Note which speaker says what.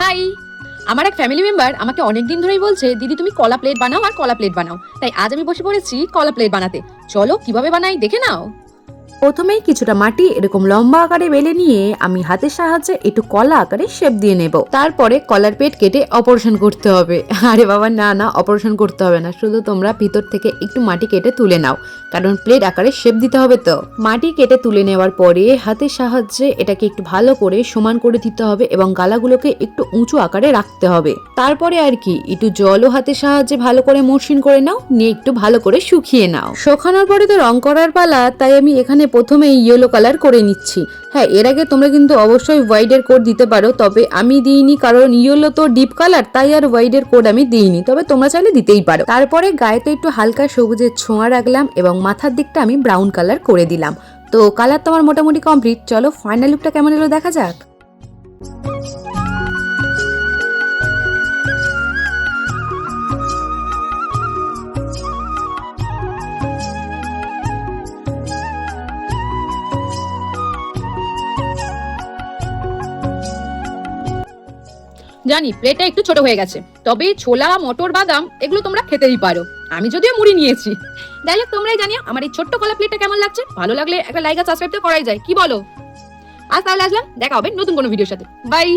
Speaker 1: By. আমার এক family member আমাকে অনেকদিন ধরেই বলছে, দিদি তুমি কলা প্লেট বানাও আর কলা প্লেট বানাও। তাই আজ আমি বসে পড়েছি কলা প্লেট বানাতে। চলো কিভাবে বানাই দেখে নাও।
Speaker 2: প্রথমেই কিছুটা মাটি এরকম লম্বা আকারে বেলে নিয়ে আমি হাতের সাহায্যে একটু কলা আকারে শেপ দিয়ে নেব। তারপরে কলার পেট কেটে অপারেশন করতে হবে। আরে বাবা না, অপারেশন করতে হবে না, শুধু তোমরা ভিতর থেকে একটু মাটি কেটে তুলে নাও, কারণ প্লেট আকারে শেপ দিতে হবে। তো মাটি কেটে তুলে নেওয়ার পরে হাতের সাহায্যে এটাকে একটু ভালো করে সমান করে দিতে হবে এবং গালাগুলোকে একটু উঁচু আকারে রাখতে হবে। তারপরে আর কি একটু জলও হাতের সাহায্যে ভালো করে মসৃণ করে নাও, নিয়ে একটু ভালো করে শুকিয়ে নাও। শুকানোর পরে তো রং করার পালা, তাই আমি এখানে প্রথমে ইয়েলো কালার করে নিচ্ছি। হ্যাঁ, এর আগে তোমরা কিন্তু অবশ্যই হোয়াইটের কোড দিতে পারো, তবে আমি দিইনি, কারণ ইয়েলো তো ডিপ কালার, তাই আর হোয়াইটের কোড আমি দিইনি, তবে তোমরা চাইলে দিতেই পারো। তারপরে গায়েতে একটু হালকা সবুজের ছোঁয়া রাখলাম এবং মাথার দিকটা আমি ব্রাউন কালার করে দিলাম। তো কালার তো আমার মোটামুটি কমপ্লিট। চলো ফাইনাল লুকটা কেমন এলো দেখা যাক।
Speaker 1: জানি প্লেটটা একটু ছোট হয়ে গেছে, তবে ছোলা মটর বাদাম এগুলো তোমরা খেতেই পারো। আমি যদিও মুড়ি নিয়েছি। যাই হোক, তোমরাই জানিও আমার এই ছোট্ট কলা প্লেটটা কেমন লাগছে। ভালো লাগলে একটা লাইক আর সাবস্ক্রাইব তো করাই যায়, কি বলো? আজ তাহলে আসলাম, দেখা হবে নতুন কোনো ভিডিওর সাথে। বাই।